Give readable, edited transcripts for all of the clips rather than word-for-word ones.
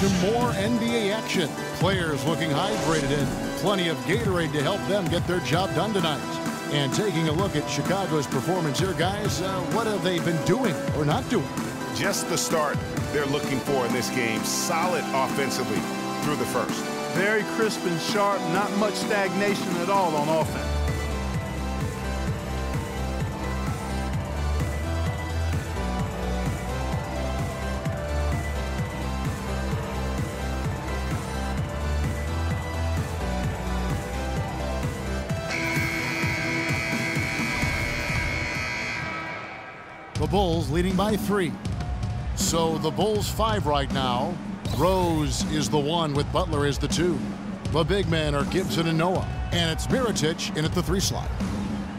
to more NBA action. Players looking hydrated and plenty of Gatorade to help them get their job done tonight. And taking a look at Chicago's performance here, guys, what have they been doing or not doing? Just the start they're looking for in this game. Solid offensively through the first. Very crisp and sharp, not much stagnation at all on offense. The Bulls leading by 3. So the Bulls 5 right now. Rose is the 1 with Butler as the 2. The big men are Gibson and Noah. And it's Mirotic in at the 3 slot.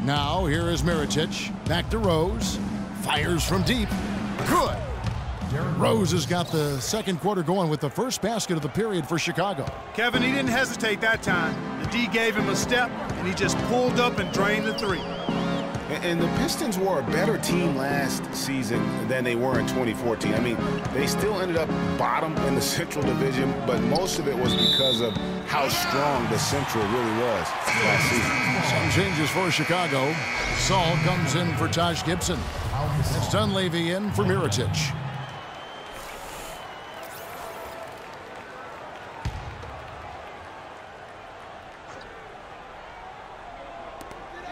Now here is Mirotic. Back to Rose. Fires from deep. Good. Rose has got the second quarter going with the first basket of the period for Chicago. Kevin, he didn't hesitate that time. The D gave him a step, and he just pulled up and drained the 3. And the Pistons were a better team last season than they were in 2014. I mean, they still ended up bottom in the Central Division, but most of it was because of how strong the Central really was last season. Some changes for Chicago. Saul comes in for Taj Gibson. It's Dunleavy in for Mirotic.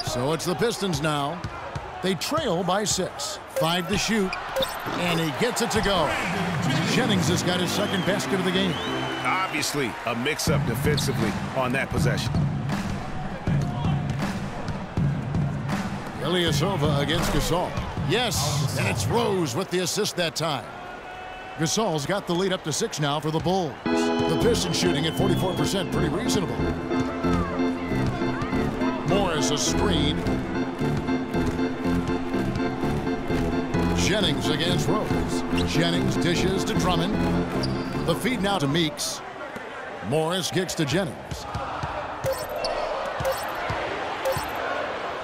So it's the Pistons now. They trail by 6. 5 to shoot. And he gets it to go. Jennings has got his second basket of the game. Obviously, a mix-up defensively on that possession. Ilyasova against Gasol. Yes, and it's Rose with the assist that time. Gasol's got the lead up to 6 now for the Bulls. The Pistons shooting at 44%, pretty reasonable. Morris a screen. Jennings against Rose. Jennings dishes to Drummond. The feed now to Meeks. Morris kicks to Jennings.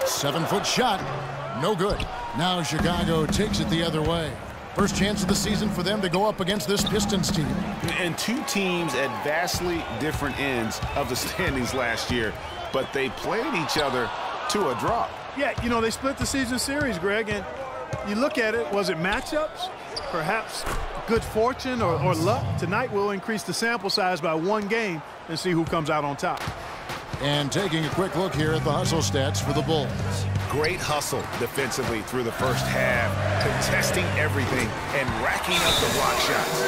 7-foot shot. No good. Now Chicago takes it the other way. First chance of the season for them to go up against this Pistons team. And 2 teams at vastly different ends of the standings last year, but they played each other to a draw. Yeah, you know, they split the season series, Greg, and you look at it, was it matchups? Perhaps good fortune or luck? Tonight we'll increase the sample size by 1 game and see who comes out on top. And taking a quick look here at the hustle stats for the Bulls. Great hustle defensively through the first half, contesting everything and racking up the block shots.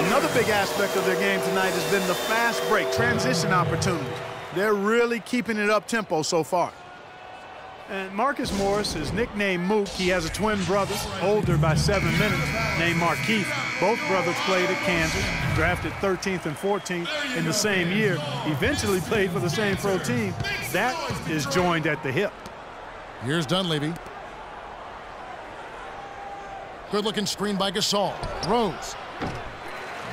Another big aspect of their game tonight has been the fast break, transition opportunities. They're really keeping it up-tempo so far. And Marcus Morris is nicknamed Mook. He has a twin brother, older by 7 minutes, named Markeith. Both brothers played at Kansas, drafted 13th and 14th in the same year. Eventually played for the same pro team. That is joined at the hip. Here's Dunleavy. Good-looking screen by Gasol. Rose.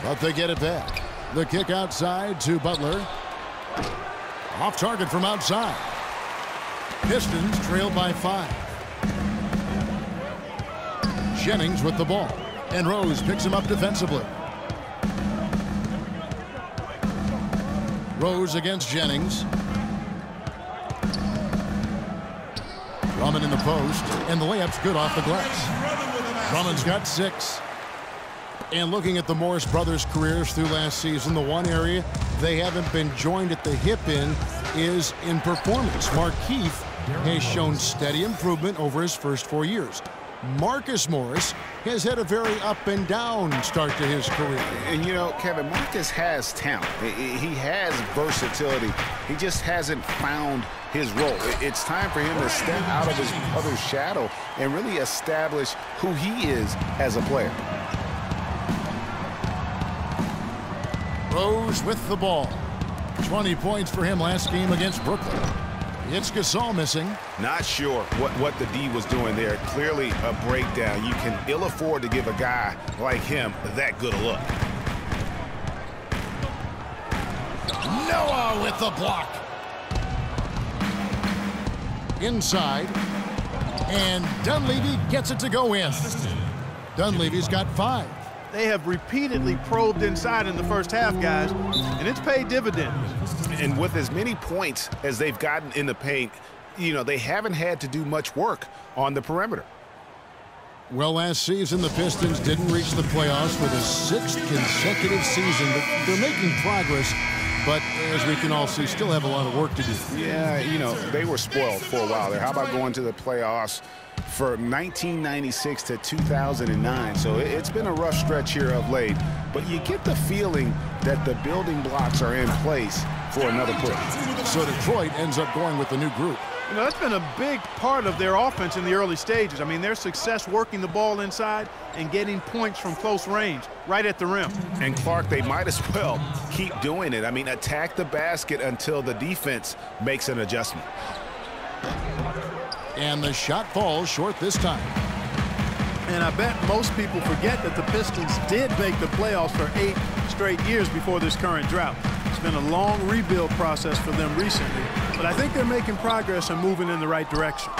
But they get it back. The kick outside to Butler. Off target from outside. Pistons trail by 5. Jennings with the ball. And Rose picks him up defensively. Rose against Jennings. Drummond in the post. And the layup's good off the glass. Drummond's got 6. And looking at the Morris brothers' careers through last season, the one area they haven't been joined at the hip in is in performance. Markeith has shown steady improvement over his first 4 years. Marcus Morris has had a very up and down start to his career. And you know, Kevin, Marcus has talent. He has versatility. He just hasn't found his role. It's time for him to step out of his brother's shadow and really establish who he is as a player. Rose with the ball. 20 points for him last game against Brooklyn. It's Gasol missing. Not sure what the D was doing there. Clearly a breakdown. You can ill afford to give a guy like him that good a look. Noah with the block. Inside. And Dunleavy gets it to go in. Dunleavy's got 5. They have repeatedly probed inside in the first half, guys, and it's paid dividends. And with as many points as they've gotten in the paint, you know, they haven't had to do much work on the perimeter. Well, last season, the Pistons didn't reach the playoffs for the 6th consecutive season, but they're making progress. But as we can all see, still have a lot of work to do. Yeah, you know, they were spoiled for a while there. How about going to the playoffs for 1996 to 2009? So it's been a rough stretch here of late. But you get the feeling that the building blocks are in place for another push. So Detroit ends up going with the new group. You know, that's been a big part of their offense in the early stages. I mean, their success working the ball inside and getting points from close range, right at the rim. And Clark, they might as well keep doing it. I mean, attack the basket until the defense makes an adjustment. And the shot falls short this time. And I bet most people forget that the Pistons did make the playoffs for 8 straight years before this current drought. It's been a long rebuild process for them recently, but I think they're making progress and moving in the right direction.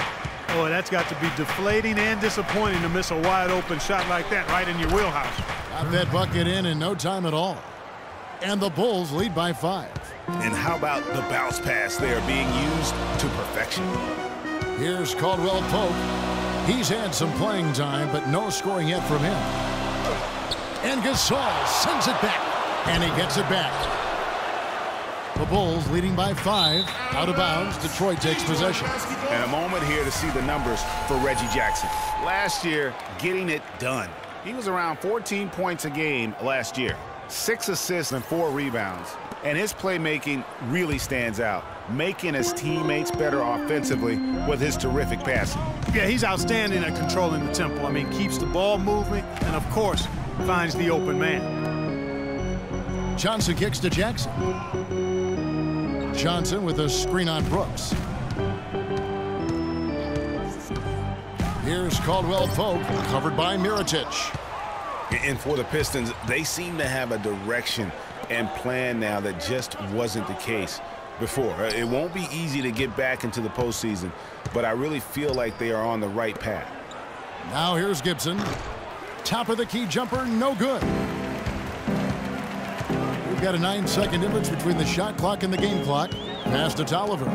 Boy, that's got to be deflating and disappointing to miss a wide-open shot like that right in your wheelhouse. Got that bucket in no time at all. And the Bulls lead by 5. And how about the bounce pass there being used to perfection? Here's Caldwell Pope. He's had some playing time, but no scoring yet from him. And Gasol sends it back, and he gets it back. The Bulls leading by 5. Out of bounds, Detroit takes possession. And a moment here to see the numbers for Reggie Jackson. Last year, getting it done. He was around 14 points a game last year. 6 assists and 4 rebounds. And his playmaking really stands out, making his teammates better offensively with his terrific passing. Yeah, he's outstanding at controlling the tempo. I mean, keeps the ball moving and, of course, finds the open man. Johnson kicks to Jackson. Johnson with a screen on Brooks. Here's Caldwell Pope, covered by Mirotic. And for the Pistons, they seem to have a direction and plan now that just wasn't the case before. It won't be easy to get back into the postseason, but I really feel like they are on the right path. Now here's Gibson. Top of the key jumper, no good. We've got a 9-second difference between the shot clock and the game clock. Pass to Tolliver.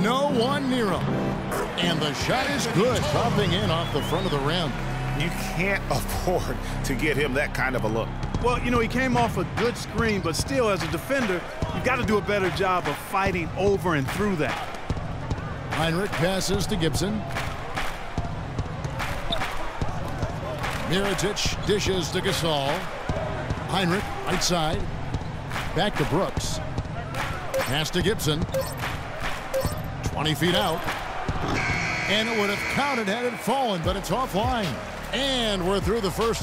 No one near him. And the shot is good, dropping in off the front of the rim. You can't afford to get him that kind of a look. Well, you know, he came off a good screen, but still, as a defender, you've got to do a better job of fighting over and through that. Heinrich passes to Gibson. Mirotic dishes to Gasol. Heinrich, right side. Back to Brooks. Pass to Gibson. 20 feet out. And it would have counted had it fallen, but it's offline. And we're through the first